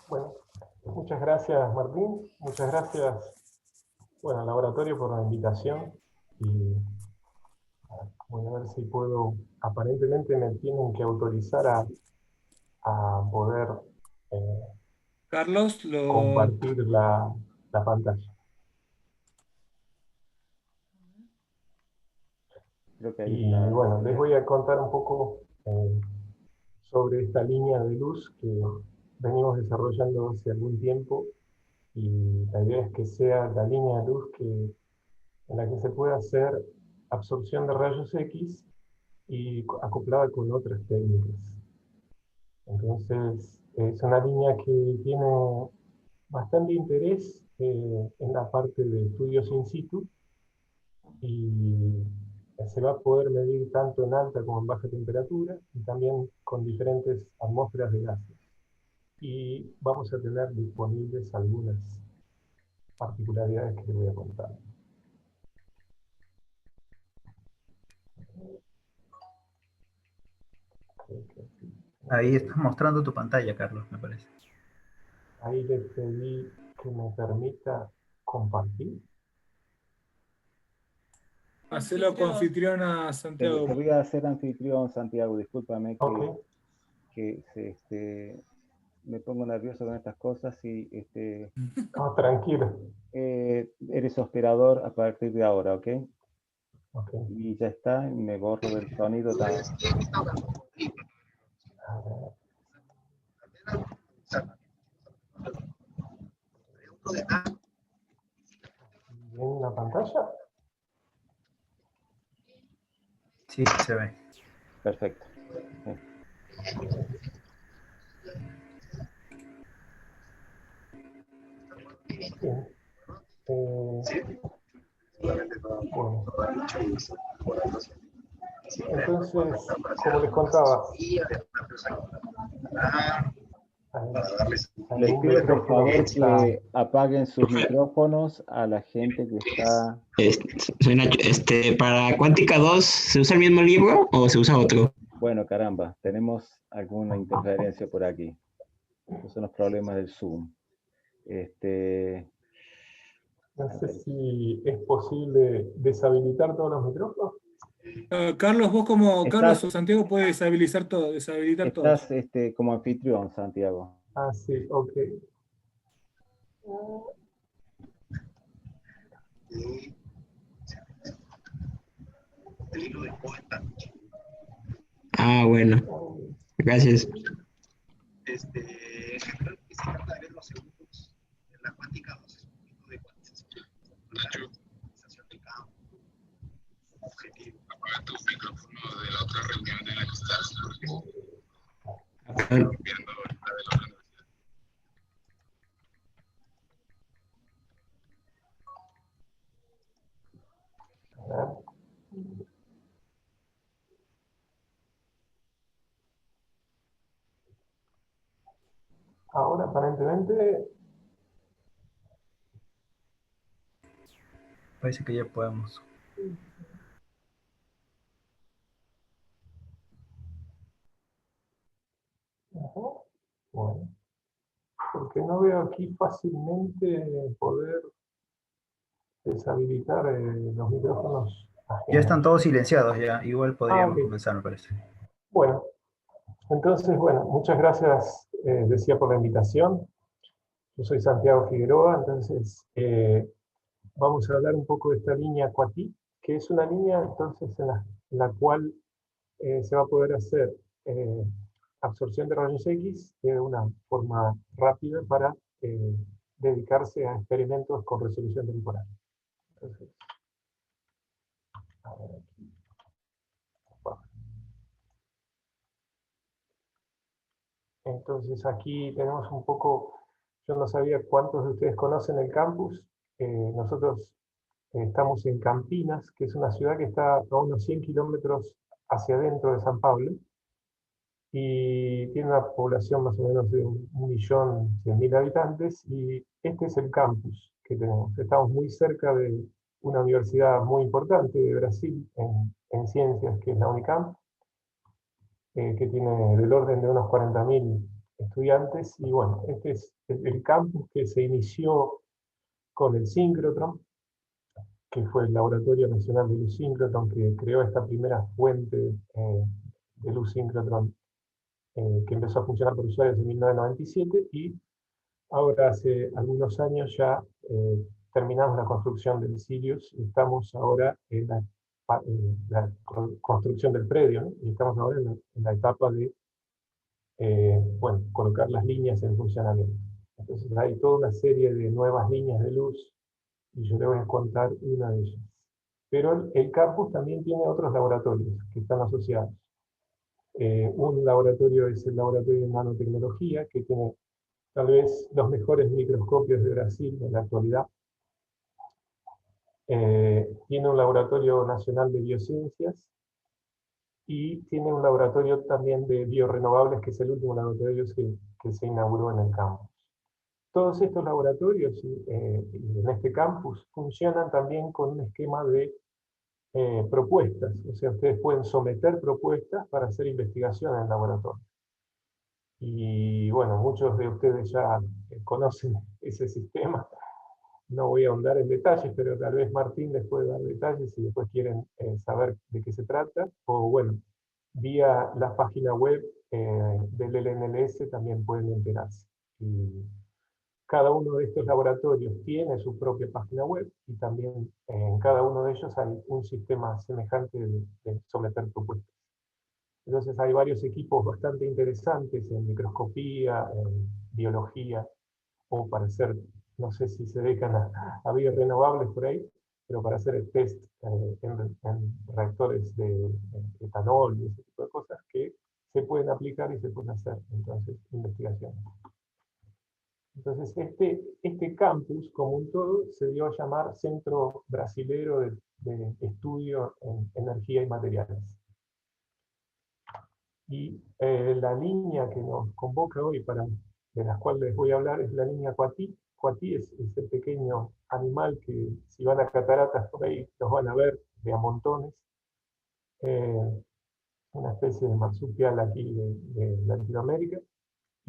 Bueno, muchas gracias Martín, muchas gracias, bueno, al laboratorio por la invitación y voy a ver si puedo, aparentemente me tienen que autorizar a poder eh, Carlos, compartir la pantalla. Creo que ahí Y está. bueno, les voy a contar un poco sobre esta línea de luz que venimos desarrollando hace algún tiempo y la idea es que sea la línea de luz en la que se pueda hacer absorción de rayos X y acoplada con otras técnicas. Entonces, es una línea que tiene bastante interés en la parte de estudios in situ y se va a poder medir tanto en alta como en baja temperatura y también con diferentes atmósferas de gases. Y vamos a tener disponibles algunas particularidades que les voy a contar. Ahí estás mostrando tu pantalla, Carlos, me parece. Ahí les pedí que me permita compartir. hacelo anfitrión a Te Santiago. voy a hacer anfitrión, Santiago, discúlpame Ok, me pongo nervioso con estas cosas y oh, tranquilo. eres operador a partir de ahora, ¿ok? Ok. Y ya está, me borro del sonido también. A ver. ¿Ven la pantalla? Sí, se ve. Perfecto. Bien. Bueno. Entonces, como les contaba, hay Les un pido por micrófono que favor está... que apaguen sus micrófonos a la gente que está. Soy Nacho. ¿Para Cuántica 2 se usa el mismo libro o se usa otro? Bueno, caramba, tenemos alguna interferencia por aquí. Estos son los problemas del Zoom. No sé si es posible deshabilitar todos los micrófonos. Carlos, vos como Carlos o Estás, Santiago puedes deshabilitar todo, deshabilitar todos. estás como anfitrión, Santiago. Ah, sí, ok. Ah, bueno. Gracias. Apaga tu micrófono de la otra reunión en la que estás, porque Ah, viendo la de la otra universidad. A ver. Ahora aparentemente... Parece que ya podemos. Ajá. Bueno, porque no veo aquí fácilmente poder deshabilitar los micrófonos Ya están ajenos. todos silenciados ya. Igual Ah, ok. podríamos comenzar, me parece. Bueno, entonces, bueno, muchas gracias, decía, por la invitación. Yo soy Santiago Figueroa, entonces vamos a hablar un poco de esta línea Cuatí, que es una línea entonces en la cual se va a poder hacer eh, absorción de rayos X de una forma rápida para dedicarse a experimentos con resolución temporal. Entonces, a ver aquí. Entonces aquí tenemos un poco, yo no sabía cuántos de ustedes conocen el campus. Nosotros estamos en Campinas, que es una ciudad que está a unos 100 kilómetros hacia adentro de San Pablo y tiene una población más o menos de 1.100.000 habitantes y este es el campus que tenemos. Estamos muy cerca de una universidad muy importante de Brasil en ciencias, que es la UNICAMP, que tiene del orden de unos 40.000 estudiantes, y bueno, este es el campus que se inició con el síncrotron, que fue el Laboratorio Nacional de Luz Síncrotron, que creó esta primera fuente de luz síncrotron, que empezó a funcionar por usuarios en 1997, y ahora hace algunos años ya terminamos la construcción del Sirius, y estamos ahora en la construcción del predio, ¿no? Y estamos ahora en la etapa de bueno, colocar las líneas en funcionamiento. Entonces hay toda una serie de nuevas líneas de luz, y yo le voy a contar una de ellas. Pero el campus también tiene otros laboratorios que están asociados. Un laboratorio es el laboratorio de nanotecnología, que tiene tal vez los mejores microscopios de Brasil en la actualidad. Tiene un laboratorio nacional de biociencias, y tiene un laboratorio también de biorrenovables, que es el último laboratorio que se inauguró en el campus. Todos estos laboratorios en este campus funcionan también con un esquema de propuestas. O sea, ustedes pueden someter propuestas para hacer investigación en el laboratorio. Y bueno, muchos de ustedes ya conocen ese sistema. No voy a ahondar en detalles, pero tal vez Martín les puede dar detalles si después quieren saber de qué se trata. O bueno, vía la página web del LNLS también pueden enterarse. Y cada uno de estos laboratorios tiene su propia página web, y también en cada uno de ellos hay un sistema semejante de someter propuestas. Entonces hay varios equipos bastante interesantes en microscopía, en biología, o para hacer, no sé si se dedican a biorrenovables por ahí, pero para hacer el test en reactores de etanol y ese tipo de cosas que se pueden aplicar y se pueden hacer, entonces, investigación. Entonces, este campus, como un todo, se dio a llamar Centro Brasilero de Estudio en Energía y Materiales. Y la línea que nos convoca hoy, de la cual les voy a hablar, es la línea Coatí. Coatí es ese pequeño animal que, si van a cataratas por ahí, los van a ver de a montones. Una especie de marsupial aquí de Latinoamérica.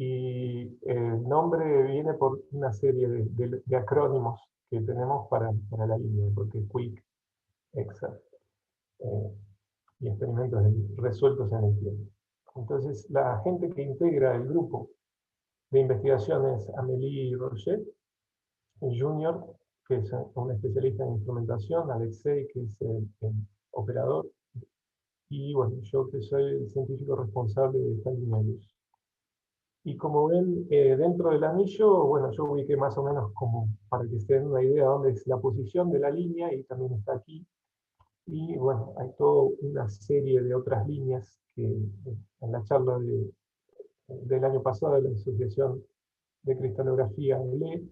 Y el nombre viene por una serie de acrónimos que tenemos para la línea, porque Quick, Exact, y experimentos resueltos en el tiempo. Entonces, la gente que integra el grupo de investigación es Amélie Roget, Junior, que es un especialista en instrumentación, Alexei, que es el operador, y bueno, yo que soy el científico responsable de esta línea de luz. Y como ven, dentro del anillo, bueno, yo ubiqué más o menos como para que se den una idea de dónde es la posición de la línea, y también está aquí. Y bueno, hay toda una serie de otras líneas que en la charla del año pasado de la Asociación de Cristalografía hablé.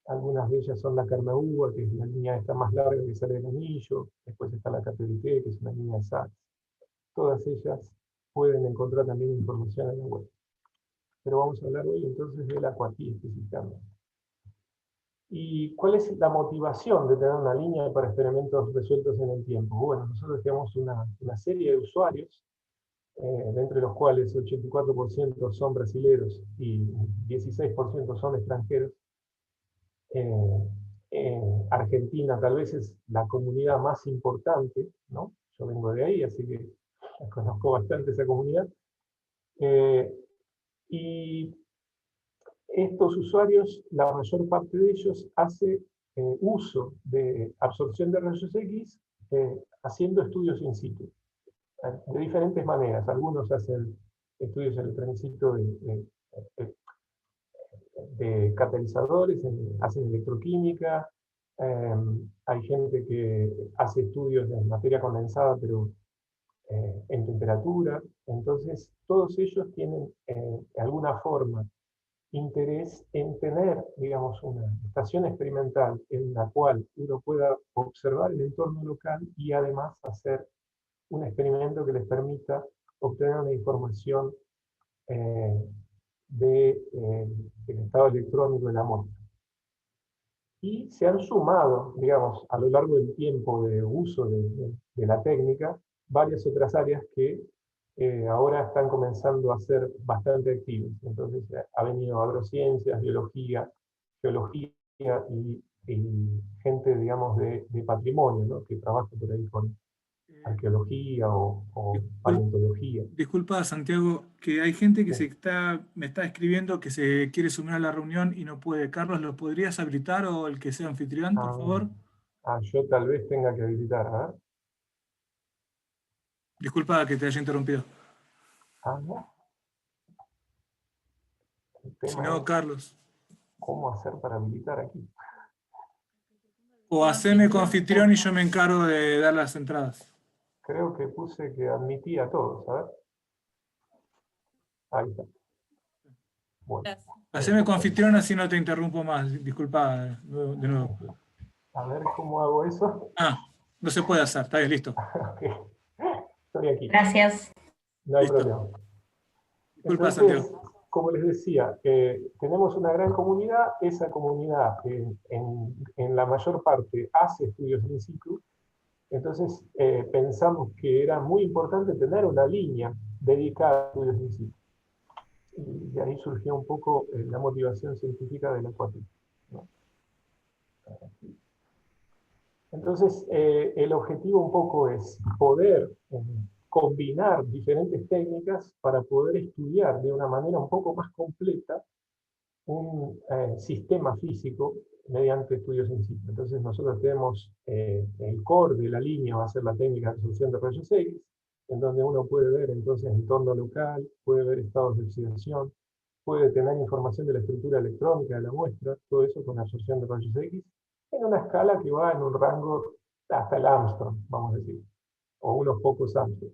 Algunas de ellas son la Carnaúba, que es la línea esta más larga que sale del anillo. Después está la Caterité, que es una línea de Sachs. Todas ellas pueden encontrar también información en la web. Pero vamos a hablar hoy entonces de la Coatí específicamente. ¿Y cuál es la motivación de tener una línea para experimentos resueltos en el tiempo? Bueno, nosotros tenemos una serie de usuarios, de entre los cuales 84% son brasileños y 16% son extranjeros. Argentina tal vez es la comunidad más importante, ¿no? Yo vengo de ahí, así que conozco bastante esa comunidad. Y estos usuarios, la mayor parte de ellos hace uso de absorción de rayos X haciendo estudios in situ, de diferentes maneras. Algunos hacen estudios en el tránsito de catalizadores, hacen electroquímica, hay gente que hace estudios de materia condensada, pero en temperatura. Entonces, todos ellos tienen de alguna forma interés en tener, digamos, una estación experimental en la cual uno pueda observar el entorno local y además hacer un experimento que les permita obtener una información del estado electrónico de la muestra. Y se han sumado, digamos, a lo largo del tiempo de uso de la técnica, varias otras áreas que ahora están comenzando a ser bastante activos. Entonces ha venido agrociencias, biología, geología y gente, digamos, de patrimonio, ¿no? Que trabaja por ahí con arqueología o paleontología. Disculpa, Santiago, que hay gente que me está escribiendo que se quiere sumar a la reunión y no puede. Carlos, ¿lo podrías habilitar o el que sea anfitrión, por favor? Yo tal vez tenga que habilitar, ¿ah? Disculpa que te haya interrumpido. ¿No? Si no, Carlos. ¿Cómo hacer para habilitar aquí? O haceme anfitrión y yo me encargo de dar las entradas. Creo que puse que admitía a todos, a ver. Ahí está. Bueno. Haceme anfitrión así no te interrumpo más. Disculpa de nuevo. A ver cómo hago eso. No se puede hacer. Está bien, listo. Okay. Estoy aquí. Gracias. No hay Listo. problema. Disculpa, Entonces, Santiago. como les decía, tenemos una gran comunidad. Esa comunidad en la mayor parte hace estudios in situ. Entonces pensamos que era muy importante tener una línea dedicada a estudios in situ. Y de ahí surgió un poco la motivación científica de la acuática, ¿no? Entonces, el objetivo un poco es poder combinar diferentes técnicas para poder estudiar de una manera un poco más completa un sistema físico mediante estudios in situ. Entonces nosotros tenemos el core de la línea, va a ser la técnica de absorción de rayos X, en donde uno puede ver entonces entorno local, puede ver estados de oxidación, puede tener información de la estructura electrónica de la muestra, todo eso con absorción de rayos X, en una escala que va en un rango hasta el Armstrong, vamos a decir, o unos pocos Armstrong.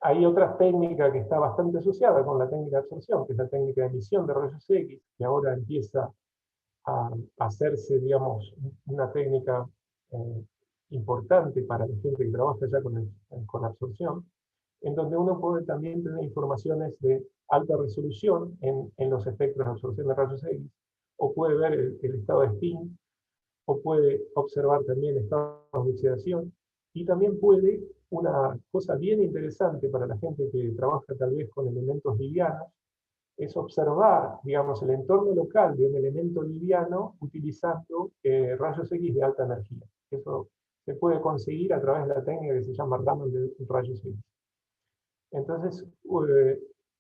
Hay otra técnica que está bastante asociada con la técnica de absorción, que es la técnica de emisión de rayos X, que ahora empieza a hacerse, digamos, una técnica importante para la gente que trabaja ya con absorción, en donde uno puede también tener informaciones de alta resolución en los espectros de absorción de rayos X, o puede ver el estado de spin, o puede observar también estados de oxidación, y también puede, una cosa bien interesante para la gente que trabaja tal vez con elementos livianos, es observar, digamos, el entorno local de un elemento liviano utilizando rayos X de alta energía. Eso se puede conseguir a través de la técnica que se llama Raman de rayos X. Entonces,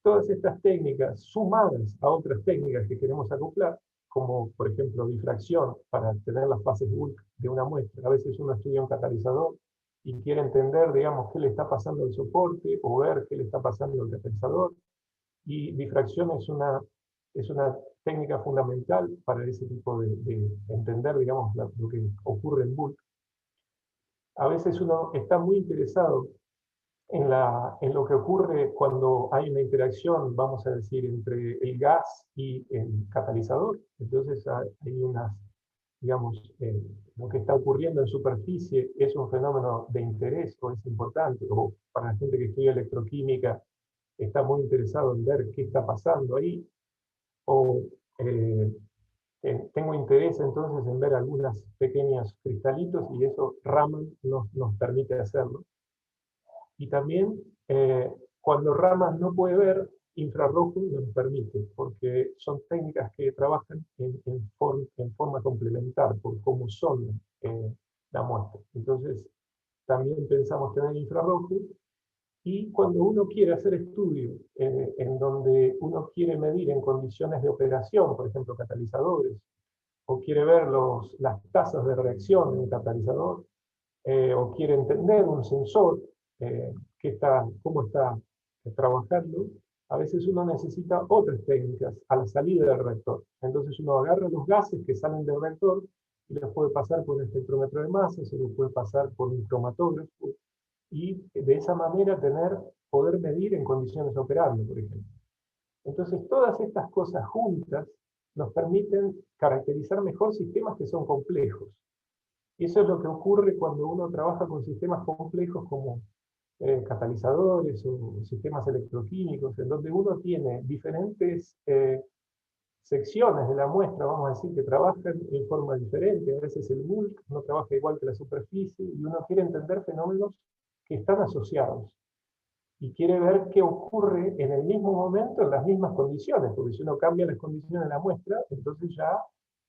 todas estas técnicas sumadas a otras técnicas que queremos acoplar, como por ejemplo difracción para tener las fases bulk de una muestra. A veces uno estudia un catalizador y quiere entender, digamos, qué le está pasando al soporte o ver qué le está pasando al catalizador. Y difracción es una técnica fundamental para ese tipo de entender, digamos, lo que ocurre en bulk. A veces uno está muy interesado en lo que ocurre cuando hay una interacción, vamos a decir, entre el gas y el catalizador. Entonces hay unas, digamos, lo que está ocurriendo en superficie es un fenómeno de interés o es importante, o para la gente que estudia electroquímica está muy interesado en ver qué está pasando ahí, o tengo interés entonces en ver algunos pequeños cristalitos y eso Raman nos permite hacerlo. Y también cuando Raman no puede ver, infrarrojo nos permite, porque son técnicas que trabajan en forma complementar, por cómo son la muestra. Entonces, también pensamos tener infrarrojo, y cuando uno quiere hacer estudios en donde uno quiere medir en condiciones de operación, por ejemplo, catalizadores, o quiere ver las tasas de reacción en un catalizador, o quiere entender un sensor, cómo está trabajando, a veces uno necesita otras técnicas a la salida del reactor. Entonces uno agarra los gases que salen del reactor y los puede pasar por un espectrómetro de masas, se los puede pasar por un cromatógrafo, y de esa manera poder medir en condiciones operando, por ejemplo. Entonces todas estas cosas juntas nos permiten caracterizar mejor sistemas que son complejos. Y eso es lo que ocurre cuando uno trabaja con sistemas complejos como catalizadores o sistemas electroquímicos, en donde uno tiene diferentes secciones de la muestra, vamos a decir, que trabajan en forma diferente. A veces el bulk no trabaja igual que la superficie, y uno quiere entender fenómenos que están asociados. Y quiere ver qué ocurre en el mismo momento, en las mismas condiciones, porque si uno cambia las condiciones de la muestra, entonces ya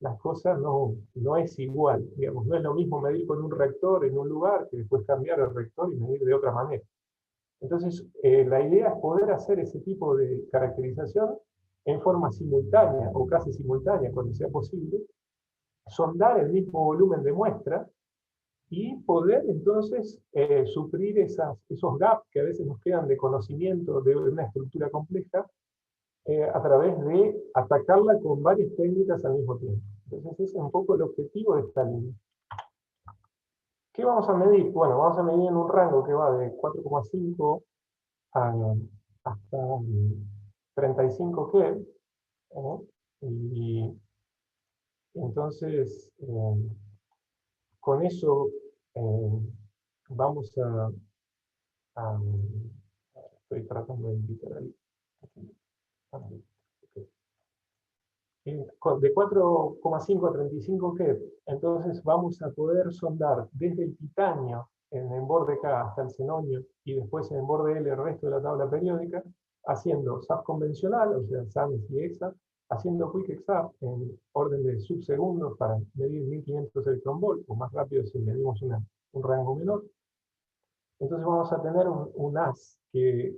las cosas no es igual. Digamos, no es lo mismo medir con un reactor en un lugar que después cambiar el reactor y medir de otra manera. Entonces, la idea es poder hacer ese tipo de caracterización en forma simultánea o casi simultánea, cuando sea posible, sondar el mismo volumen de muestra y poder entonces suplir esos gaps que a veces nos quedan de conocimiento de una estructura compleja a través de atacarla con varias técnicas al mismo tiempo. Entonces ese es un poco el objetivo de esta línea. ¿Qué vamos a medir? Bueno, vamos a medir en un rango que va de 4,5 hasta 35 Kelvin. Y entonces con eso vamos estoy tratando de invitar ahí. De 4,5 a 35 Kelvin, entonces vamos a poder sondar desde el titanio en el borde K hasta el xenonio y después en el borde L el resto de la tabla periódica, haciendo SAP convencional, o sea, SAMS y EXA, haciendo Quick EXA en orden de subsegundos para medir 1500 electronvolt, o más rápido si medimos un rango menor. Entonces vamos a tener un haz que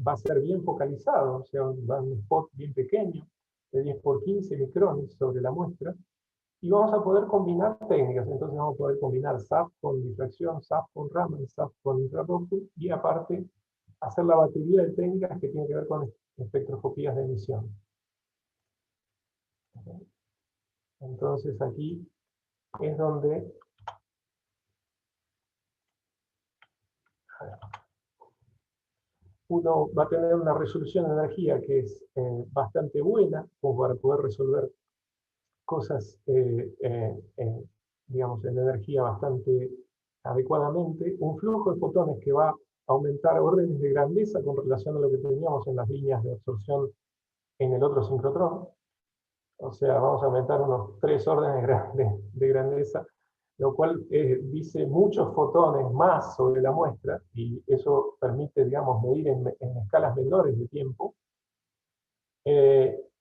va a ser bien focalizado, o sea, va a un spot bien pequeño, de 10 por 15 micrones sobre la muestra, y vamos a poder combinar técnicas. Entonces vamos a poder combinar SAP con difracción, SAP con Raman, SAP con infrarrojo, y aparte hacer la batería de técnicas que tienen que ver con espectroscopías de emisión. Entonces aquí es donde uno va a tener una resolución de energía que es bastante buena, como para poder resolver cosas, digamos, en energía bastante adecuadamente. Un flujo de fotones que va a aumentar órdenes de grandeza con relación a lo que teníamos en las líneas de absorción en el otro sincrotrón. O sea, vamos a aumentar unos 3 órdenes de grandeza, lo cual dice muchos fotones más sobre la muestra, y eso permite, digamos, medir en escalas menores de tiempo.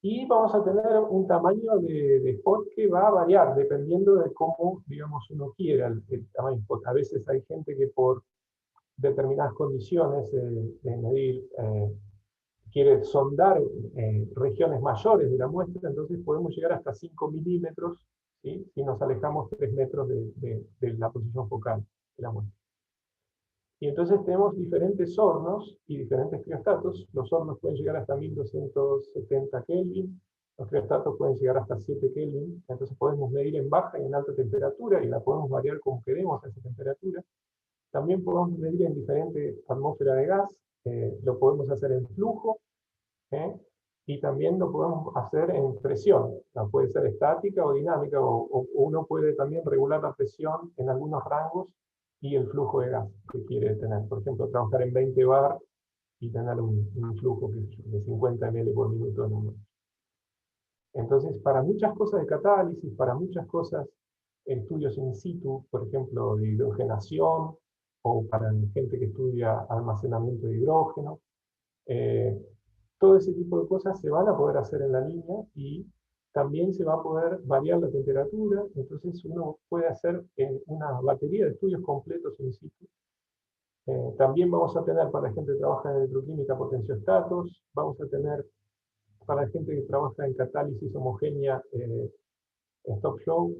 Y vamos a tener un tamaño de spot que va a variar dependiendo de cómo, digamos, uno quiera el tamaño de spot. A veces hay gente que por determinadas condiciones de medir quiere sondar regiones mayores de la muestra, entonces podemos llegar hasta 5 milímetros, ¿sí? Si nos alejamos 3 metros de la posición focal de la muestra. Y entonces tenemos diferentes hornos y diferentes criostatos. Los hornos pueden llegar hasta 1270 Kelvin, los criostatos pueden llegar hasta 7 Kelvin, entonces podemos medir en baja y en alta temperatura, y la podemos variar como queremos a esa temperatura. También podemos medir en diferentes atmósferas de gas, lo podemos hacer en flujo, y también lo podemos hacer en presión, puede ser estática o dinámica, o uno puede también regular la presión en algunos rangos y el flujo de gas que quiere tener. Por ejemplo, trabajar en 20 bar y tener un flujo de 50 ml por minuto en un. Entonces, para muchas cosas de catálisis, para muchas cosas, estudios in situ, por ejemplo, de hidrogenación, o para gente que estudia almacenamiento de hidrógeno, todo ese tipo de cosas se van a poder hacer en la línea, y también se va a poder variar la temperatura. Entonces uno puede hacer una batería de estudios completos in situ. También vamos a tener, para la gente que trabaja en electroquímica, potenciostatos. Vamos a tener, para la gente que trabaja en catálisis homogénea, stop flow.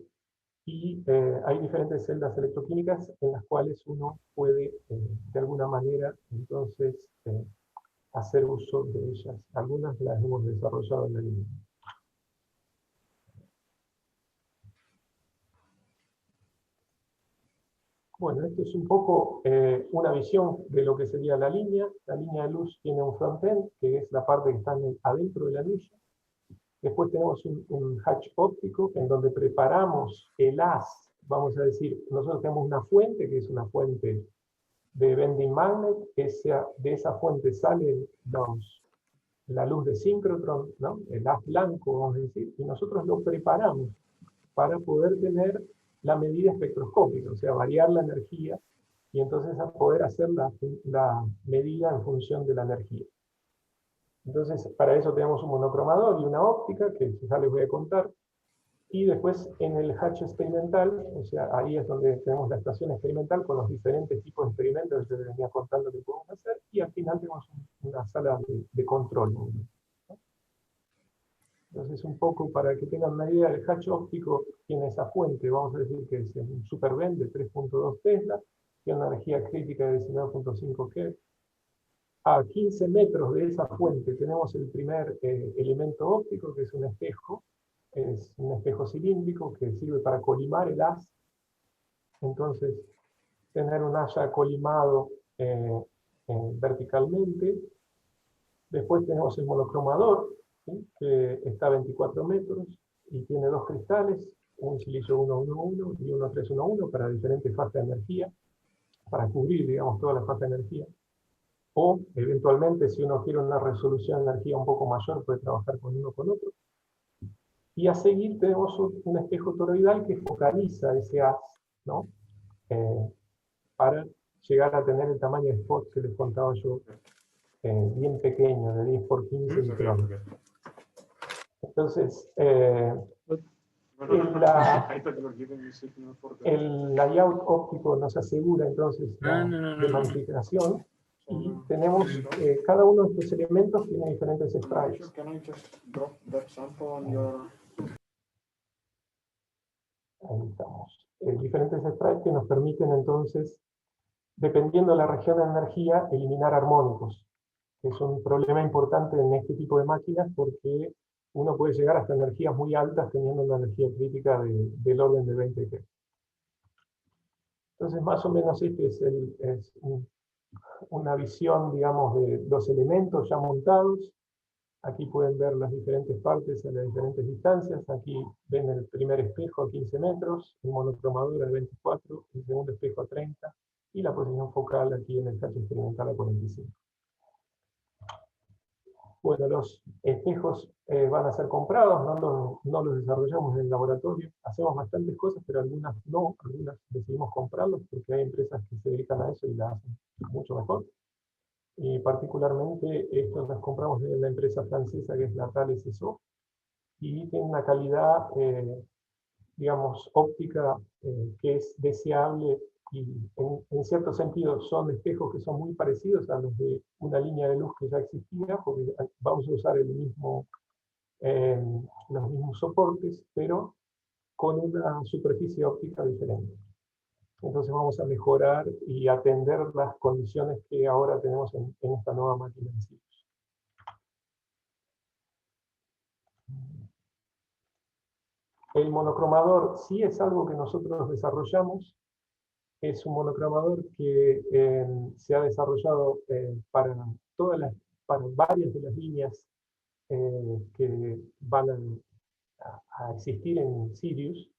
Y hay diferentes celdas electroquímicas en las cuales uno puede, de alguna manera, entonces, hacer uso de ellas. Algunas las hemos desarrollado en la línea. Bueno, esto es un poco una visión de lo que sería la línea. La línea de luz tiene un frontend, que es la parte que está adentro de la anilla. Después tenemos un hatch óptico, en donde preparamos el haz. Vamos a decir, nosotros tenemos una fuente, que es una fuente de bending magnet. De esa fuente sale la luz de síncrotron, ¿no? El haz blanco, vamos a decir, y nosotros lo preparamos para poder tener la medida espectroscópica, o sea, variar la energía y entonces a poder hacer la medida en función de la energía. Entonces, para eso tenemos un monocromador y una óptica, que ya les voy a contar. Y después en el hatch experimental, o sea, ahí es donde tenemos la estación experimental con los diferentes tipos de experimentos que les venía contando que podemos hacer, y al final tenemos una sala de control, ¿no? Entonces, un poco para que tengan una idea, el hatch óptico tiene esa fuente, vamos a decir que es un superven de 3.2 Tesla, tiene una energía crítica de 19.5 Hz. A 15 metros de esa fuente tenemos el primer elemento óptico, que es un espejo cilíndrico que sirve para colimar el haz. Entonces, tener un haz colimado verticalmente. Después tenemos el monocromador, ¿sí?, que está a 24 metros y tiene dos cristales, un silicio 111 y uno 311 para diferentes fases de energía, para cubrir, digamos, toda la fase de energía. O, eventualmente, si uno quiere una resolución de energía un poco mayor, puede trabajar con uno con otro. Y a seguir tenemos un espejo toroidal que focaliza ese haz, ¿no? Para llegar a tener el tamaño de spot que les contaba yo, bien pequeño, de 10 por 15 micrones. Entonces, el layout óptico nos asegura entonces la magnificación, y tenemos, cada uno de estos elementos tiene diferentes sprites. Ahí estamos. Diferentes sprites que nos permiten entonces, dependiendo de la región de energía, eliminar armónicos, que es un problema importante en este tipo de máquinas porque uno puede llegar hasta energías muy altas teniendo una energía crítica del orden de 20 Hz. Entonces, más o menos este es una visión, digamos, de los elementos ya montados. Aquí pueden ver las diferentes partes a las diferentes distancias. Aquí ven el primer espejo a 15 metros, el monocromador a 24, el segundo espejo a 30, y la posición focal aquí en el hatch experimental a 45. Bueno, los espejos van a ser comprados, no los desarrollamos en el laboratorio. Hacemos bastantes cosas, pero algunas no, algunas decidimos comprarlos porque hay empresas que se dedican a eso y la hacen mucho mejor. Y particularmente estos los compramos de una empresa francesa que es la Thales SO, y tiene una calidad, digamos, óptica que es deseable, y en cierto sentido son espejos que son muy parecidos a los de una línea de luz que ya existía, porque vamos a usar los mismos soportes, pero con una superficie óptica diferente. Entonces vamos a mejorar y atender las condiciones que ahora tenemos en esta nueva máquina en sí. El monocromador sí es algo que nosotros desarrollamos. Es un monocromador que se ha desarrollado para varias de las líneas que van a existir en Sirius.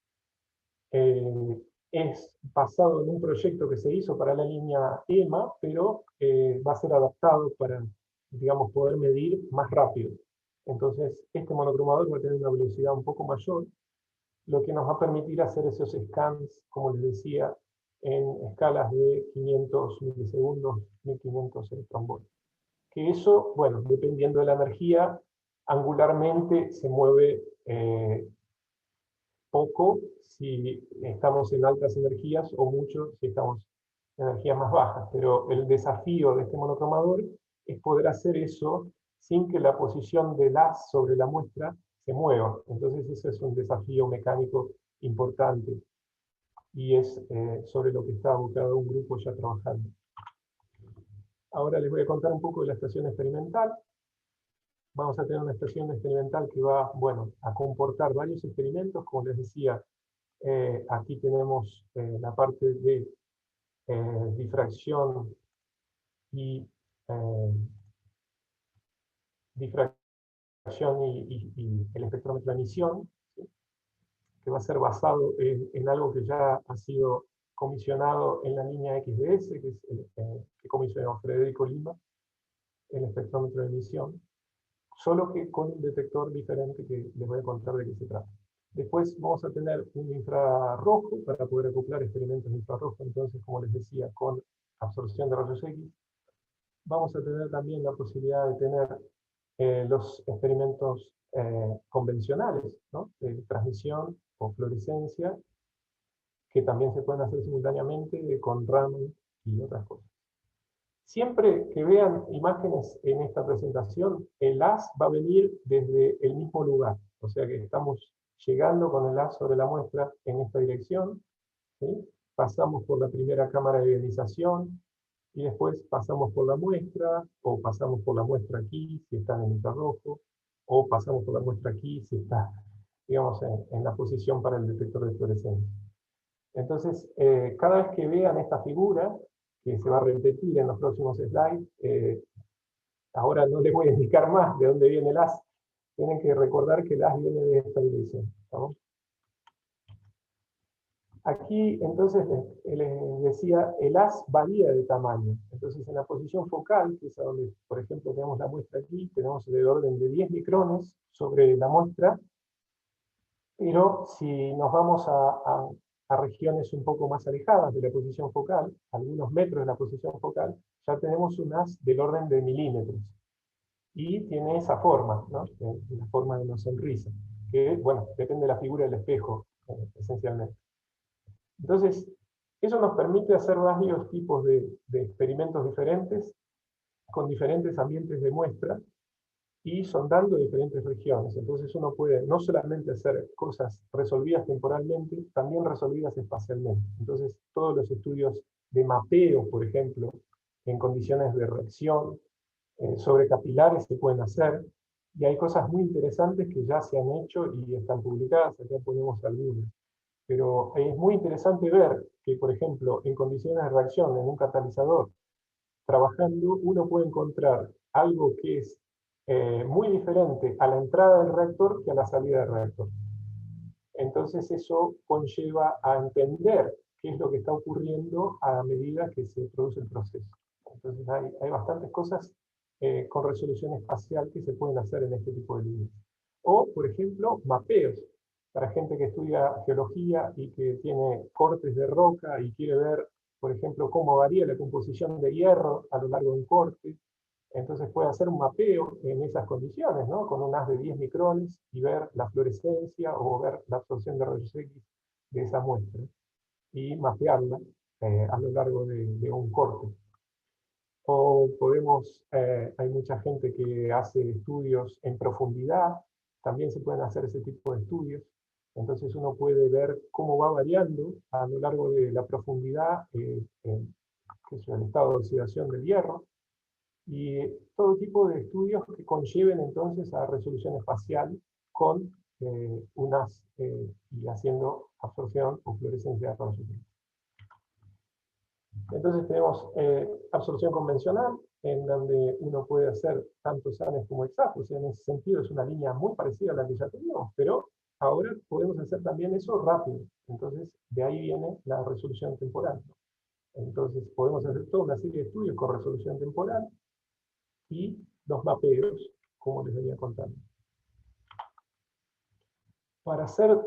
Es basado en un proyecto que se hizo para la línea EMA, pero va a ser adaptado para, digamos, poder medir más rápido. Entonces, este monocromador va a tener una velocidad un poco mayor, lo que nos va a permitir hacer esos scans, como les decía, en escalas de 500 milisegundos, 1500 electronvolts. Que eso, bueno, dependiendo de la energía, angularmente se mueve poco si estamos en altas energías o mucho si estamos en energías más bajas. Pero el desafío de este monocromador es poder hacer eso sin que la posición del haz sobre la muestra se mueva. Entonces ese es un desafío mecánico importante y es sobre lo que está abocado un grupo ya trabajando. Ahora les voy a contar un poco de la estación experimental. Vamos a tener una estación experimental que va, bueno, a comportar varios experimentos. Como les decía, aquí tenemos la parte de difracción y el espectrómetro de emisión, ¿sí?, que va a ser basado en algo que ya ha sido comisionado en la línea XDS, que es que comisionó Federico Lima, el espectrómetro de emisión, solo que con un detector diferente que les voy a contar de qué se trata. Después vamos a tener un infrarrojo para poder acoplar experimentos de infrarrojo, entonces, como les decía, con absorción de rayos X. Vamos a tener también la posibilidad de tener los experimentos convencionales, ¿no? De transmisión o fluorescencia, que también se pueden hacer simultáneamente con Raman y otras cosas. Siempre que vean imágenes en esta presentación, el haz va a venir desde el mismo lugar. O sea que estamos llegando con el haz sobre la muestra en esta dirección, ¿sí? Pasamos por la primera cámara de ionización, y después pasamos por la muestra, o pasamos por la muestra aquí, si está en el infrarrojo, o pasamos por la muestra aquí, si está, digamos, en la posición para el detector de fluorescencia. Entonces, cada vez que vean esta figura, que se va a repetir en los próximos slides, ahora no les voy a indicar más de dónde viene el haz, tienen que recordar que el haz viene de esta dirección. ¿Estamos? Aquí, entonces, les decía, el haz varía de tamaño. Entonces, en la posición focal, que es a donde, por ejemplo, tenemos la muestra aquí, tenemos el orden de 10 micrones sobre la muestra, pero si nos vamos a regiones un poco más alejadas de la posición focal, algunos metros de la posición focal, ya tenemos un haz del orden de milímetros. Y tiene esa forma, ¿no? La forma de una sonrisa, que, bueno, depende de la figura del espejo, esencialmente. Entonces, eso nos permite hacer varios tipos de experimentos diferentes, con diferentes ambientes de muestra, y sondando diferentes regiones. Entonces uno puede no solamente hacer cosas resolvidas temporalmente, también resolvidas espacialmente. Entonces todos los estudios de mapeo, por ejemplo, en condiciones de reacción, sobre capilares se pueden hacer, y hay cosas muy interesantes que ya se han hecho y están publicadas, acá ponemos algunas. Pero es muy interesante ver que, por ejemplo, en condiciones de reacción, en un catalizador, trabajando, uno puede encontrar algo que es muy diferente a la entrada del reactor que a la salida del reactor. Entonces eso conlleva a entender qué es lo que está ocurriendo a medida que se produce el proceso. Entonces hay bastantes cosas con resolución espacial que se pueden hacer en este tipo de líneas. O, por ejemplo, mapeos. Para gente que estudia geología y que tiene cortes de roca y quiere ver, por ejemplo, cómo varía la composición de hierro a lo largo de un corte. Entonces puede hacer un mapeo en esas condiciones, ¿no? Con un haz de 10 micrones y ver la fluorescencia o ver la absorción de rayos X de esa muestra y mapearla a lo largo de un corte. O podemos, hay mucha gente que hace estudios en profundidad, también se pueden hacer ese tipo de estudios. Entonces uno puede ver cómo va variando a lo largo de la profundidad en el estado de oxidación del hierro, y todo tipo de estudios que conlleven entonces a resolución espacial con unas y haciendo absorción o fluorescencia de rayos X. Entonces tenemos absorción convencional, en donde uno puede hacer tanto sanes como exactos. En ese sentido es una línea muy parecida a la que ya teníamos, pero ahora podemos hacer también eso rápido. Entonces de ahí viene la resolución temporal. Entonces podemos hacer toda una serie de estudios con resolución temporal y los mapeos, como les venía contando. Para hacer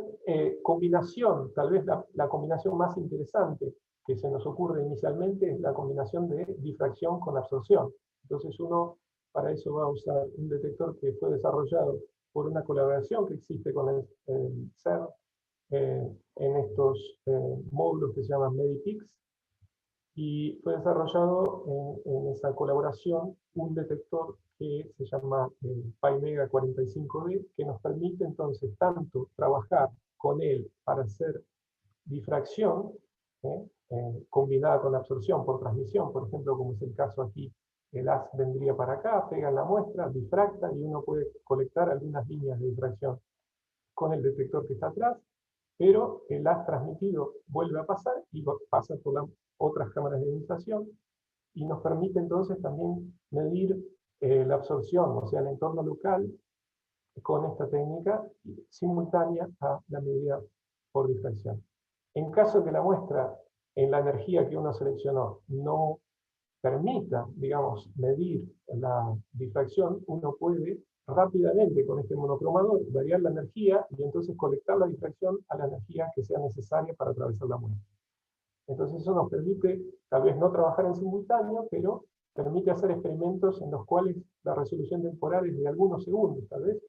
combinación, tal vez la combinación más interesante que se nos ocurre inicialmente es la combinación de difracción con absorción. Entonces uno para eso va a usar un detector que fue desarrollado por una colaboración que existe con el CERN en estos módulos que se llaman MEDIPICS, y fue desarrollado en esa colaboración un detector que se llama PyMega 45D, que nos permite entonces tanto trabajar con él para hacer difracción, combinada con absorción por transmisión, por ejemplo, como es el caso aquí, el haz vendría para acá, pega en la muestra, difracta, y uno puede colectar algunas líneas de difracción con el detector que está atrás, pero el haz transmitido vuelve a pasar y pasa por las otras cámaras de ionización, y nos permite entonces también medir la absorción, o sea, el entorno local, con esta técnica simultánea a la medida por difracción. En caso de que la muestra, en la energía que uno seleccionó, no permita, digamos, medir la difracción, uno puede rápidamente con este monocromador, variar la energía y entonces colectar la difracción a la energía que sea necesaria para atravesar la muestra. Entonces eso nos permite, tal vez no trabajar en simultáneo, pero permite hacer experimentos en los cuales la resolución temporal es de algunos segundos, tal vez,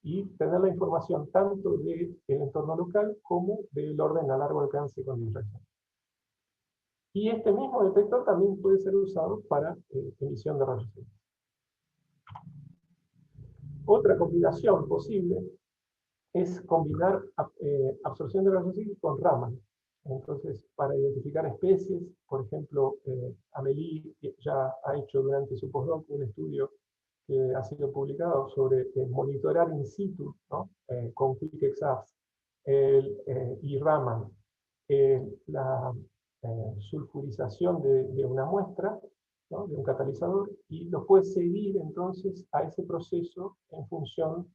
y tener la información tanto del entorno local como del orden a largo alcance con difracción. Y este mismo detector también puede ser usado para emisión de rayos X. Otra combinación posible es combinar absorción de rayos X con Raman. Entonces, para identificar especies, por ejemplo, Amélie ya ha hecho durante su postdoc un estudio que ha sido publicado sobre monitorar in situ, ¿no? Con QuickXAFS y Raman la sulfurización de una muestra, ¿no? De un catalizador, y lo puede seguir entonces a ese proceso en función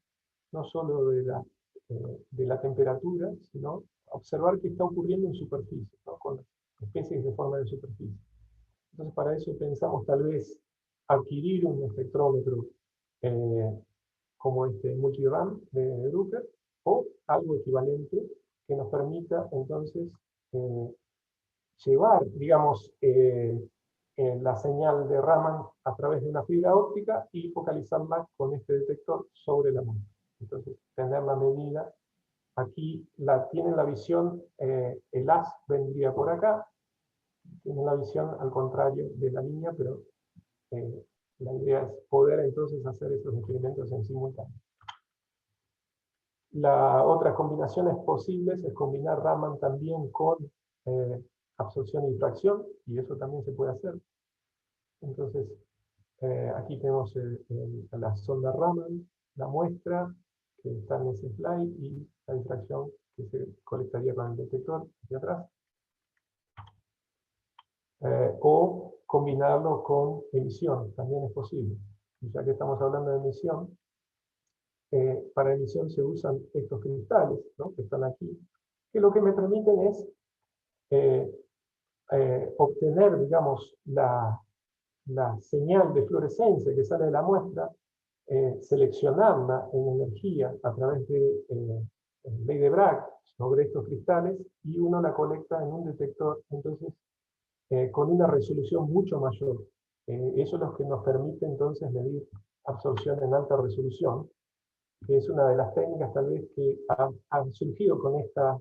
no solo de la temperatura, sino observar qué está ocurriendo en superficie, ¿no? Con especies de forma de superficie. Entonces, para eso pensamos tal vez adquirir un espectrómetro como este multi-RAM de Drucker, o algo equivalente que nos permita entonces llevar, digamos, la señal de Raman a través de una fibra óptica y focalizarla con este detector sobre la muestra. Entonces, tener la medida, aquí tienen la visión, el haz vendría por acá, tienen la visión al contrario de la línea, pero la idea es poder entonces hacer esos experimentos en simultáneo. Otras combinaciones posibles es combinar Raman también con absorción y difracción, y eso también se puede hacer. Entonces, aquí tenemos la sonda Raman, la muestra que está en ese slide, y la difracción que se colectaría con el detector de atrás. O combinarlo con emisión, también es posible. Y ya que estamos hablando de emisión, para emisión se usan estos cristales, ¿no? Que están aquí, que lo que me permiten es obtener, digamos, la señal de fluorescencia que sale de la muestra, seleccionarla en energía a través de ley de Bragg sobre estos cristales, y uno la colecta en un detector, entonces, con una resolución mucho mayor. Eso es lo que nos permite entonces medir absorción en alta resolución, que es una de las técnicas tal vez que han surgido con esta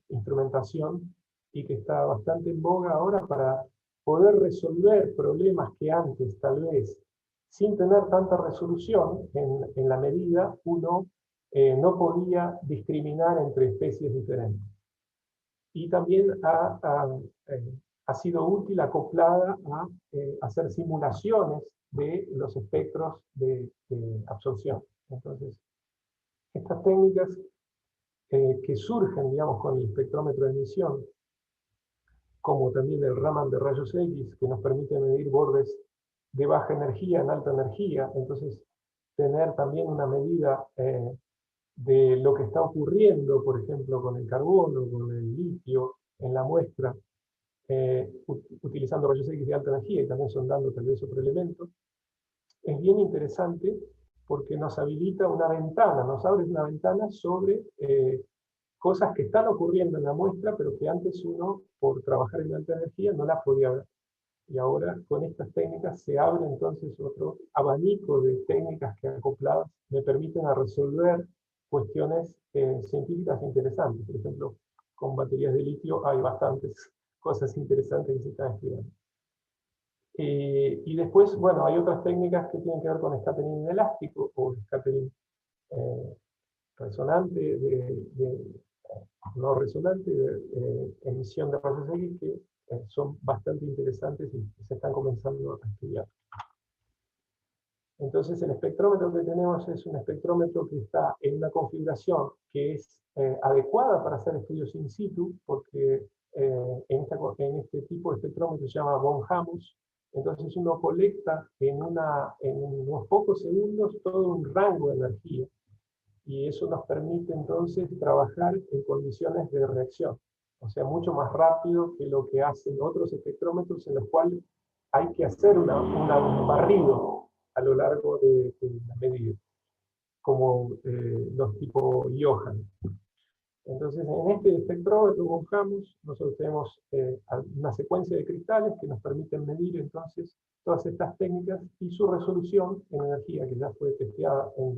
instrumentación y que está bastante en boga ahora para poder resolver problemas que antes tal vez, sin tener tanta resolución en la medida, uno no podía discriminar entre especies diferentes. Y también ha sido útil acoplada a hacer simulaciones de los espectros de absorción. Entonces, estas técnicas que surgen, digamos, con el espectrómetro de emisión, como también el Raman de rayos X, que nos permite medir bordes de baja energía en alta energía, entonces tener también una medida de lo que está ocurriendo, por ejemplo, con el carbono, con el litio, en la muestra, utilizando rayos X de alta energía y también sondando tal vez otro elemento, es bien interesante porque nos habilita una ventana, nos abre una ventana sobre cosas que están ocurriendo en la muestra, pero que antes uno, por trabajar en alta energía, no las podía ver. Y ahora, con estas técnicas, se abre entonces otro abanico de técnicas que acopladas me permiten a resolver cuestiones científicas interesantes. Por ejemplo, con baterías de litio hay bastantes cosas interesantes que se están estudiando. Y después, bueno, hay otras técnicas que tienen que ver con scattering inelástico o scattering resonante, no resonante, de emisión de rayos X, que son bastante interesantes y se están comenzando a estudiar. Entonces, el espectrómetro que tenemos es un espectrómetro que está en una configuración que es adecuada para hacer estudios in situ, porque en este tipo de espectrómetro se llama von Hamus. Entonces uno colecta en unos pocos segundos todo un rango de energía, y eso nos permite entonces trabajar en condiciones de reacción, o sea, mucho más rápido que lo que hacen otros espectrómetros en los cuales hay que hacer un barrido a lo largo de la medida. como los tipo Johan. Entonces, en este espectrómetro con Hamus, nosotros tenemos una secuencia de cristales que nos permiten medir entonces todas estas técnicas y su resolución en energía, que ya fue testeada en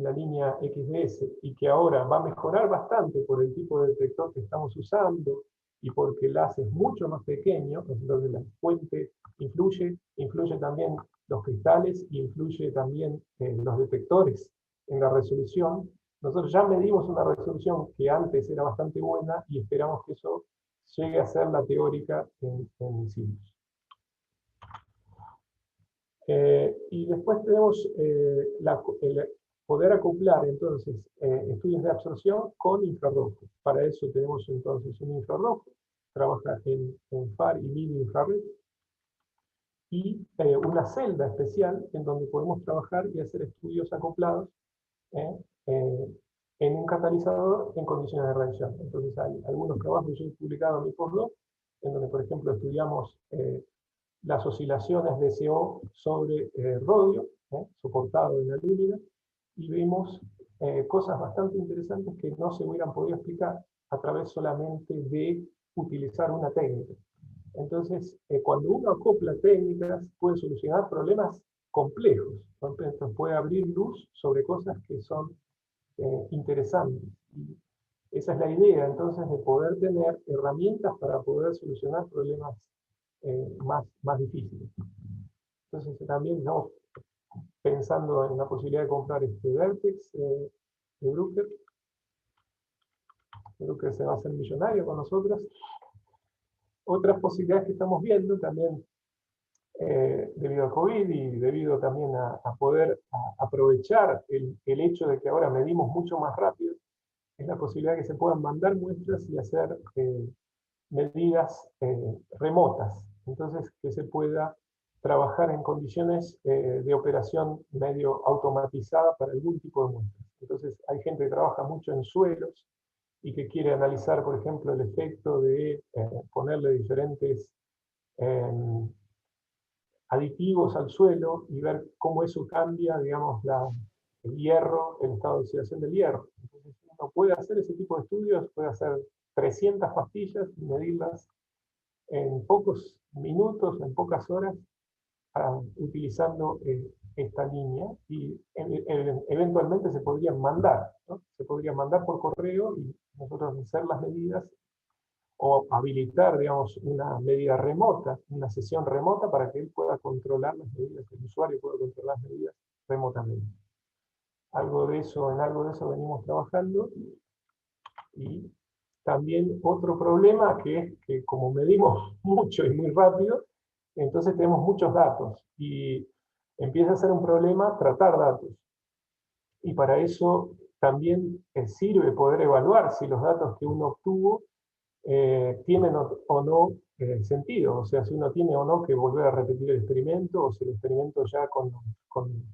la línea XDS, y que ahora va a mejorar bastante por el tipo de detector que estamos usando, y porque el haz es mucho más pequeño, entonces la fuente influye también los cristales, y influye también los detectores en la resolución. Nosotros ya medimos una resolución que antes era bastante buena, y esperamos que eso llegue a ser la teórica en Sirius. Y después tenemos el poder acoplar entonces estudios de absorción con infrarrojo. Para eso tenemos entonces un infrarrojo, trabaja en FAR y mini infrared, y una celda especial en donde podemos trabajar y hacer estudios acoplados en un catalizador en condiciones de reacción. Entonces hay algunos trabajos que yo he publicado en mi postdoc, en donde por ejemplo estudiamos las oscilaciones de CO sobre rodio, soportado en alúmina, y vimos cosas bastante interesantes que no se hubieran podido explicar a través solamente de utilizar una técnica. Entonces, cuando uno acopla técnicas, puede solucionar problemas complejos, entonces puede abrir luz sobre cosas que son interesantes. Y esa es la idea, entonces, de poder tener herramientas para poder solucionar problemas más difíciles. Entonces, también estamos pensando en la posibilidad de comprar este Vertex de Bruker. Bruker se va a hacer millonario con nosotros. Otras posibilidades que estamos viendo también, debido a COVID y debido también a poder aprovechar el hecho de que ahora medimos mucho más rápido, es la posibilidad de que se puedan mandar muestras y hacer medidas remotas. Entonces, que se pueda trabajar en condiciones de operación medio automatizada para algún tipo de muestras. Entonces, hay gente que trabaja mucho en suelos y que quiere analizar, por ejemplo, el efecto de ponerle diferentes aditivos al suelo y ver cómo eso cambia, digamos, el hierro, el estado de oxidación del hierro. Entonces, uno puede hacer ese tipo de estudios, puede hacer 300 pastillas y medirlas en pocos minutos, en pocas horas, utilizando esta línea, y eventualmente se podrían mandar, ¿no? Se podrían mandar por correo y nosotros hacer las medidas, o habilitar, digamos, una medida remota, una sesión remota para que él pueda controlar las medidas, el usuario pueda controlar las medidas remotamente. En algo de eso venimos trabajando. Y también otro problema que es que como medimos mucho y muy rápido, entonces tenemos muchos datos y empieza a ser un problema tratar datos. Y para eso también sirve poder evaluar si los datos que uno obtuvo tienen o no sentido. O sea, si uno tiene o no que volver a repetir el experimento, o si el experimento ya con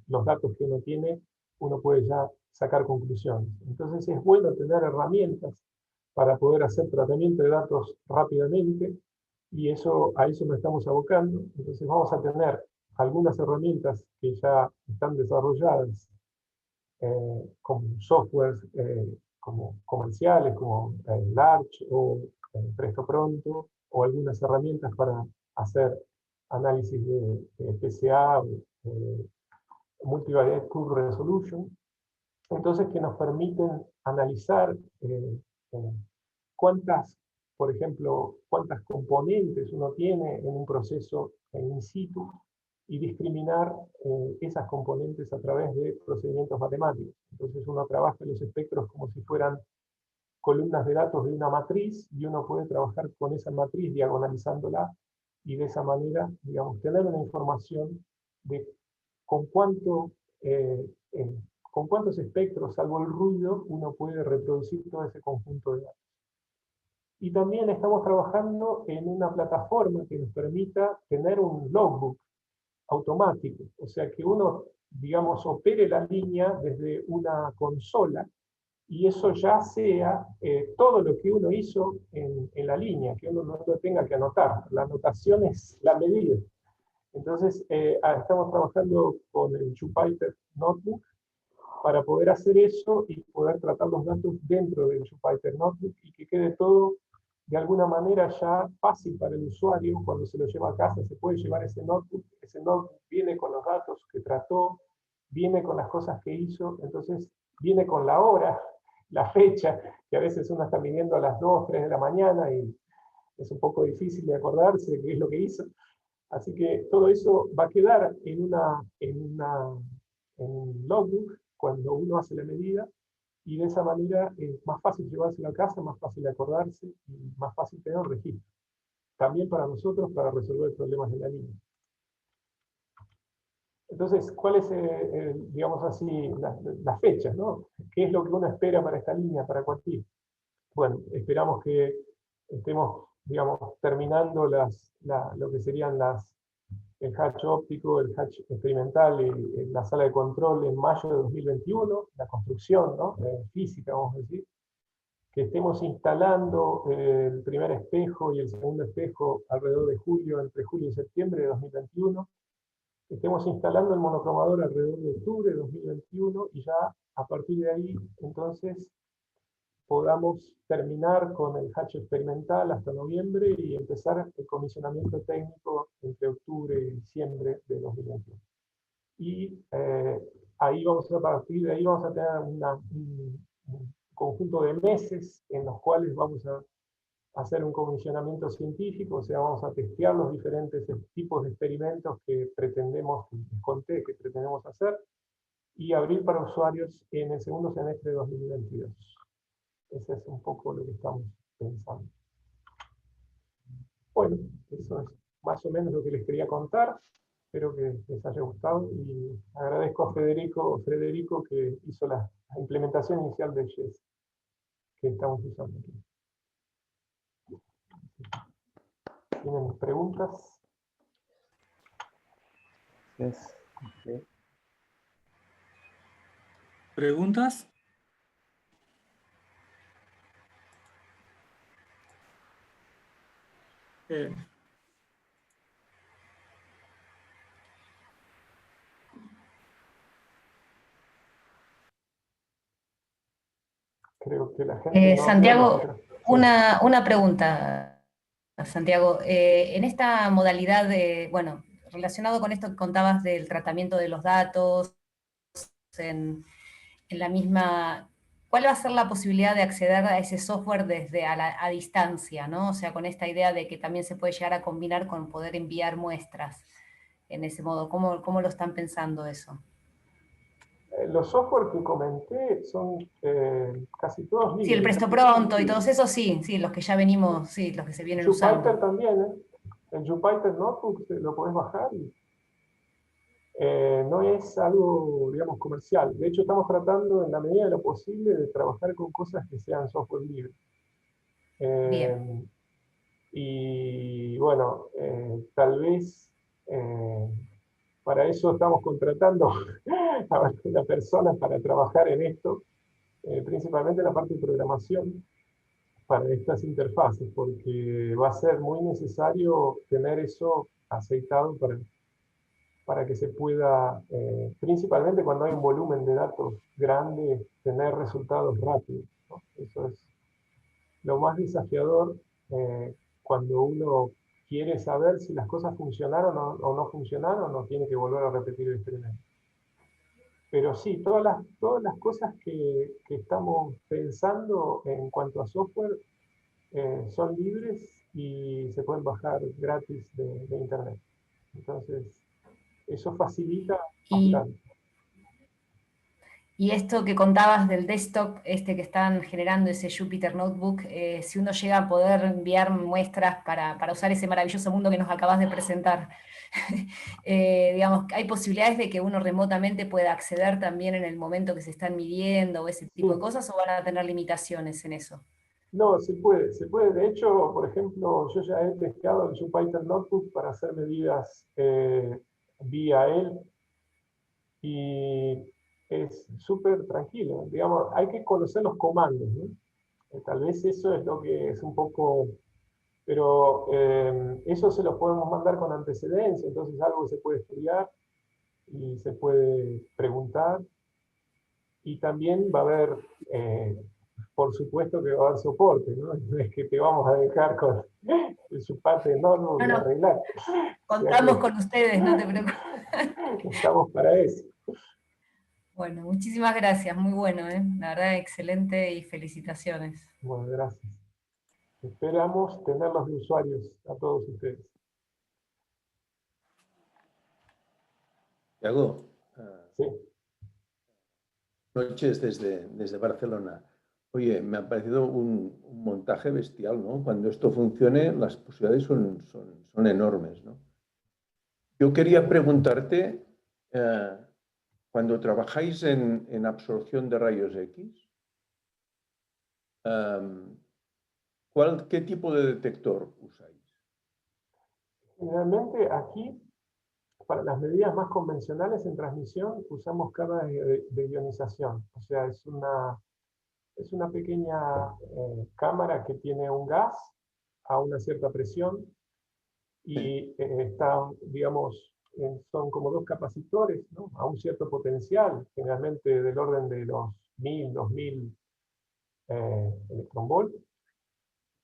los datos que uno tiene, uno puede ya sacar conclusiones. Entonces es bueno tener herramientas para poder hacer tratamiento de datos rápidamente, y a eso nos estamos abocando. Entonces vamos a tener algunas herramientas que ya están desarrolladas, como softwares como comerciales, como Large o Presto Pronto, o algunas herramientas para hacer análisis de PCA, Multivariate Curve Resolution. Entonces, que nos permiten analizar por ejemplo, cuántas componentes uno tiene en un proceso in situ, y discriminar esas componentes a través de procedimientos matemáticos. Entonces uno trabaja los espectros como si fueran columnas de datos de una matriz, y uno puede trabajar con esa matriz diagonalizándola, y de esa manera, digamos, tener una información de con cuántos espectros, salvo el ruido, uno puede reproducir todo ese conjunto de datos. Y también estamos trabajando en una plataforma que nos permita tener un logbook automático, o sea, que uno, digamos, opere la línea desde una consola, y eso ya sea todo lo que uno hizo en la línea, que uno no lo tenga que anotar. La anotación es la medida. Entonces, estamos trabajando con el Jupyter Notebook, para poder hacer eso y poder tratar los datos dentro del Jupyter Notebook y que quede todo de alguna manera ya fácil para el usuario. Cuando se lo lleva a casa se puede llevar ese notebook viene con los datos que trató, viene con las cosas que hizo, entonces viene con la hora, la fecha, que a veces uno está viniendo a las 2, 3 de la mañana y es un poco difícil de acordarse de qué es lo que hizo. Así que todo eso va a quedar en un logbook cuando uno hace la medida, y de esa manera es más fácil llevárselo a casa, más fácil acordarse y más fácil tener un registro. También para nosotros, para resolver problemas de la línea. Entonces, ¿cuáles, digamos así, las fechas, ¿no? ¿Qué es lo que uno espera para esta línea, para Quartil? Bueno, esperamos que estemos, digamos, terminando lo que serían el hatch óptico, el hatch experimental y la sala de control en mayo de 2021, la construcción, ¿no? Física, vamos a decir. Que estemos instalando el primer espejo y el segundo espejo alrededor de julio, entre julio y septiembre de 2021. Estemos instalando el monocromador alrededor de octubre de 2021 y ya a partir de ahí, entonces, podamos terminar con el hatch experimental hasta noviembre y empezar el comisionamiento técnico entre octubre y diciembre de 2021. Y ahí a partir de ahí vamos a tener un conjunto de meses en los cuales vamos a hacer un comisionamiento científico, o sea, vamos a testear los diferentes tipos de experimentos que pretendemos, que les conté, que pretendemos hacer, y abrir para usuarios en el segundo semestre de 2022. Ese es un poco lo que estamos pensando. Bueno, eso es más o menos lo que les quería contar. Espero que les haya gustado y agradezco a Federico que hizo la implementación inicial de JES que estamos usando aquí. ¿Tienen preguntas? Sí. ¿Preguntas? Creo que la gente no Santiago, sí. una pregunta, Santiago. En esta modalidad bueno, relacionado con esto que contabas del tratamiento de los datos, en la misma, ¿cuál va a ser la posibilidad de acceder a ese software desde a distancia, ¿no? O sea, con esta idea de que también se puede llegar a combinar con poder enviar muestras en ese modo. ¿Cómo lo están pensando eso? Los software que comenté son casi todos libres. Sí, el Presto Pronto y todos esos sí, los que ya venimos, sí, los que se vienen usando. Jupyter también, ¿eh? El Jupyter Notebook lo podés bajar y no es algo, digamos, comercial. De hecho, estamos tratando en la medida de lo posible de trabajar con cosas que sean software libre. Bien. Y bueno, tal vez para eso estamos contratando a una persona para trabajar en esto, principalmente en la parte de programación para estas interfaces, porque va a ser muy necesario tener eso aceitado para que se pueda, principalmente cuando hay un volumen de datos grande, tener resultados rápidos, ¿no? Eso es lo más desafiador cuando uno quiere saber si las cosas funcionaron o no funcionaron, no tiene que volver a repetir el experimento. Pero sí, todas las cosas que estamos pensando en cuanto a software son libres y se pueden bajar gratis de internet. Entonces, eso facilita bastante. Y esto que contabas del desktop, que están generando ese Jupyter Notebook, si uno llega a poder enviar muestras para usar ese maravilloso mundo que nos acabas de presentar, digamos, ¿hay posibilidades de que uno remotamente pueda acceder también en el momento que se están midiendo o ese tipo de cosas, o van a tener limitaciones en eso? No, se puede. De hecho, por ejemplo, yo ya he testeado el Jupyter Notebook para hacer medidas vía él y es súper tranquilo. Digamos, hay que conocer los comandos, ¿no? Tal vez eso es lo que es un poco... Pero eso se lo podemos mandar con antecedencia, entonces es algo que se puede estudiar y se puede preguntar. Y también va a haber, por supuesto que va a haber soporte, ¿no? No es que te vamos a dejar con su parte enorme de arreglar. Contamos con ustedes, no te preocupes. Estamos para eso. Bueno, muchísimas gracias, muy bueno, la verdad excelente y felicitaciones. Bueno, gracias. Esperamos tenerlos de usuarios a todos ustedes. Tiago, Sí. noches desde Barcelona. Oye, me ha parecido un montaje bestial, ¿no? Cuando esto funcione, las posibilidades son enormes, ¿no? Yo quería preguntarte, cuando trabajáis en absorción de rayos X, ¿qué tipo de detector usáis? Generalmente aquí, para las medidas más convencionales en transmisión, usamos cámaras de ionización. O sea, es una pequeña cámara que tiene un gas a una cierta presión y está, digamos, son como dos capacitores, ¿no? A un cierto potencial, generalmente del orden de los 1000, 2000 electronvolt.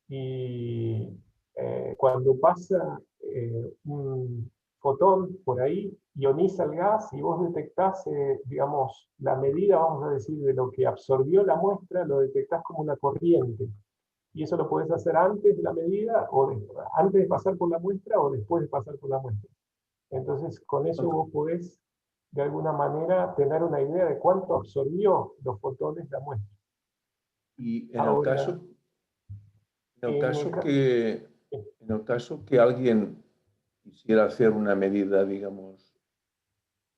Y cuando pasa un fotón por ahí, ioniza el gas y vos detectás, digamos, la medida, vamos a decir, de lo que absorbió la muestra, lo detectás como una corriente. Y eso lo podés hacer antes de la medida, o antes de pasar por la muestra, o después de pasar por la muestra. Entonces, con eso vos podés, de alguna manera, tener una idea de cuánto absorbió los fotones la muestra. Y en Ahora, el caso que alguien quisiera hacer una medida, digamos,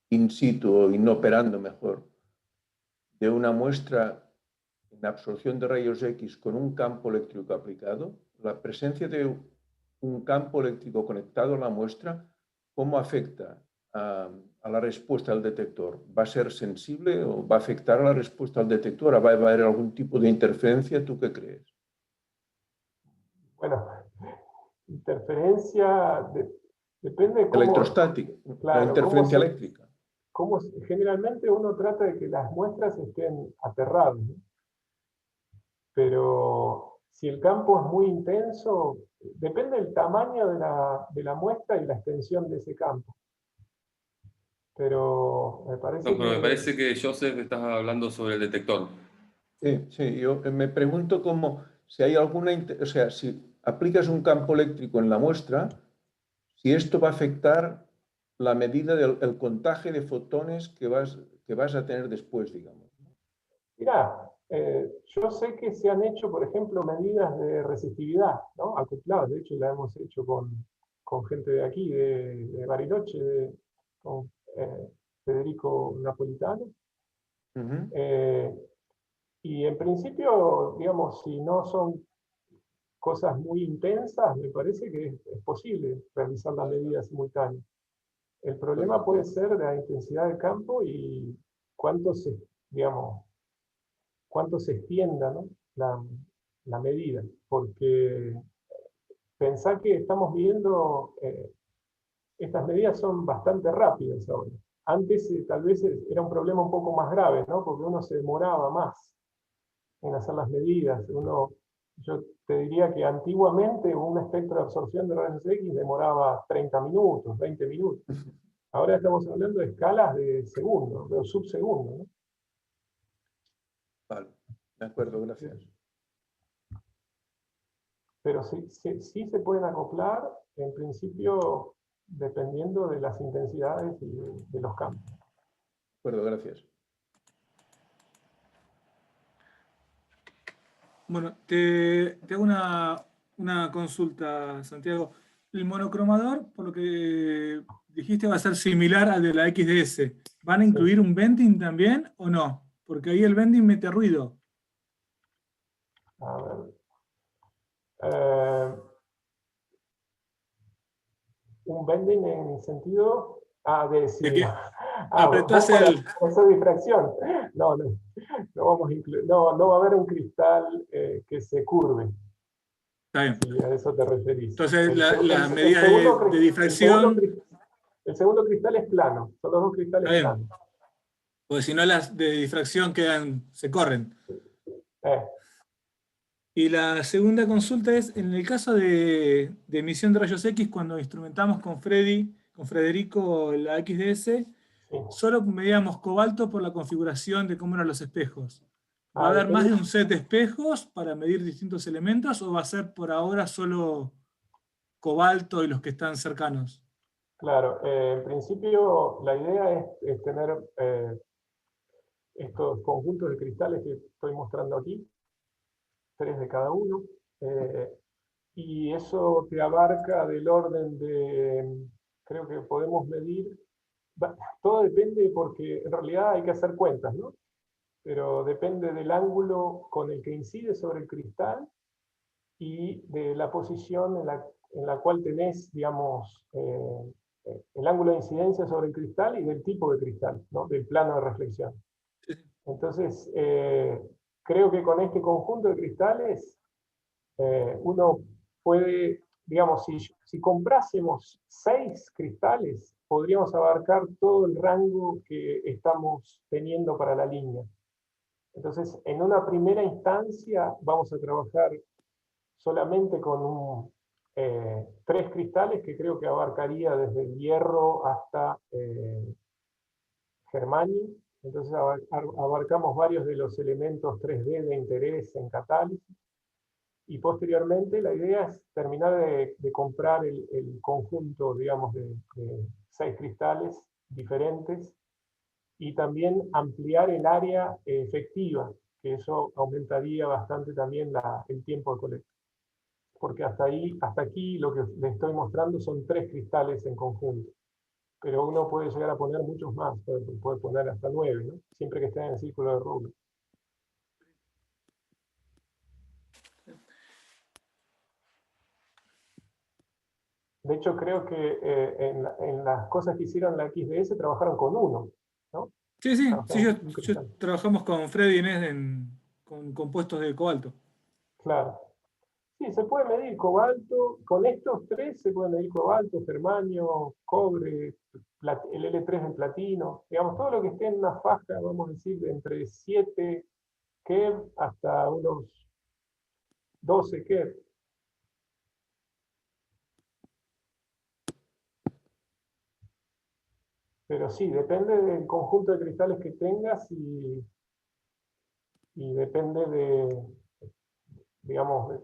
in situ o inoperando mejor, de una muestra en absorción de rayos X con un campo eléctrico aplicado, la presencia de un campo eléctrico conectado a la muestra, ¿cómo afecta a la respuesta del detector? ¿Va a ser sensible o va a afectar a la respuesta del detector? ¿Va a haber algún tipo de interferencia? ¿Tú qué crees? Bueno, interferencia depende de cómo... Electrostática, claro, la interferencia eléctrica. Generalmente uno trata de que las muestras estén aterradas, ¿no? Pero si el campo es muy intenso, depende del tamaño de la muestra y la extensión de ese campo. Pero me parece No, pero me parece que Joseph estás hablando sobre el detector. Sí, yo me pregunto cómo, si hay alguna, o sea, si aplicas un campo eléctrico en la muestra, si esto va a afectar la medida del contagio de fotones que vas a tener después, digamos. Mirá, yo sé que se han hecho, por ejemplo, medidas de resistividad, ¿no? Acopladas. De hecho, la hemos hecho con gente de aquí, de Bariloche, con Federico Napolitano. Y en principio, digamos, si no son cosas muy intensas, me parece que es posible realizar la medida simultánea. El problema puede ser la intensidad del campo y cuánto se extienda, ¿no? la medida. Porque pensá que estamos viendo, estas medidas son bastante rápidas ahora. Antes tal vez era un problema un poco más grave, ¿no? Porque uno se demoraba más en hacer las medidas. Yo te diría que antiguamente un espectro de absorción de rayos X demoraba 30 minutos, 20 minutos. Ahora estamos hablando de escalas de segundos, de subsegundos, ¿no? Vale, de acuerdo, gracias. Pero sí se pueden acoplar, en principio, dependiendo de las intensidades y de los campos. De acuerdo, gracias. Bueno, te hago una consulta, Santiago. El monocromador, por lo que dijiste, va a ser similar al de la XDS. ¿Van a incluir un venting también o no? Porque ahí el venting mete ruido. A ver. Un bending en el sentido de si apretás el... Eso es difracción. No vamos a incluir, no va a haber un cristal que se curve. Está bien. Si a eso te referís. Entonces la medida de difracción... El segundo cristal es plano, son los dos cristales planos. Porque si no las de difracción se corren. Eh, Y la segunda consulta es, en el caso de emisión de rayos X, cuando instrumentamos con Federico la XDS, sí. solo medíamos cobalto por la configuración de cómo eran los espejos. ¿Va a haber más Depende. de un set de espejos para medir distintos elementos o va a ser por ahora solo cobalto y los que están cercanos? Claro, en principio la idea es tener estos conjuntos de cristales que estoy mostrando aquí, 3 de cada uno, y eso te abarca del orden de, creo que podemos medir, todo depende porque en realidad hay que hacer cuentas, ¿no? Pero depende del ángulo con el que incide sobre el cristal y de la posición en la cual tenés, digamos, el ángulo de incidencia sobre el cristal y del tipo de cristal, ¿no? Del plano de reflexión. Entonces, creo que con este conjunto de cristales, uno puede, digamos, si comprásemos 6 cristales, podríamos abarcar todo el rango que estamos teniendo para la línea. Entonces, en una primera instancia, vamos a trabajar solamente con 3 cristales que creo que abarcaría desde el hierro hasta germanio. Entonces abarcamos varios de los elementos 3D de interés en catálisis. Y posteriormente la idea es terminar de comprar el conjunto, digamos, de 6 cristales diferentes y también ampliar el área efectiva, que eso aumentaría bastante también el tiempo de colecta. Porque hasta aquí lo que les estoy mostrando son 3 cristales en conjunto. Pero uno puede llegar a poner muchos más, puede poner hasta 9, ¿no? Siempre que estén en el círculo de Rubin. De hecho, creo que en las cosas que hicieron la XDS trabajaron con 1, ¿no? Sí, sí, Trabajaron con un yo cristal. trabajamos con Freddy y Inés con compuestos de cobalto. Claro. Sí, se puede medir cobalto, con estos 3 se puede medir cobalto, germanio, cobre, el L3 en platino, digamos, todo lo que esté en una faja, vamos a decir, de entre 7 keV hasta unos 12 keV. Pero sí, depende del conjunto de cristales que tengas y depende digamos,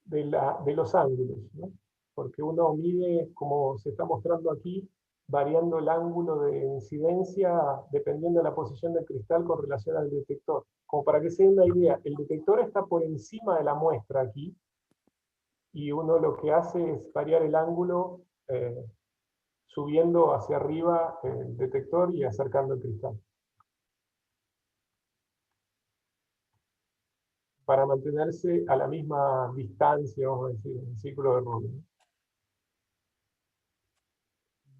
de los ángulos, ¿no? Porque uno mide, como se está mostrando aquí, variando el ángulo de incidencia dependiendo de la posición del cristal con relación al detector. Como para que se den una idea, el detector está por encima de la muestra aquí, y uno lo que hace es variar el ángulo subiendo hacia arriba el detector y acercando el cristal, para mantenerse a la misma distancia, vamos a decir, en el círculo de Rubin.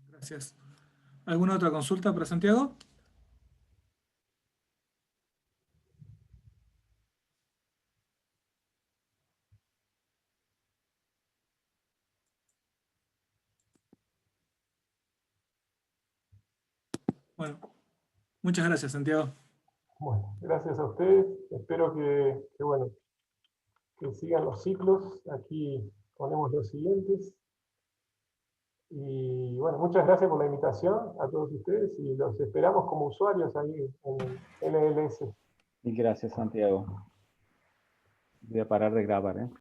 Gracias. ¿Alguna otra consulta para Santiago? Bueno, muchas gracias, Santiago. Bueno, gracias a ustedes. Espero bueno, que sigan los ciclos. Aquí ponemos los siguientes. Y bueno, muchas gracias por la invitación a todos ustedes y los esperamos como usuarios ahí en LLS. Y gracias, Santiago. Voy a parar de grabar, ¿eh?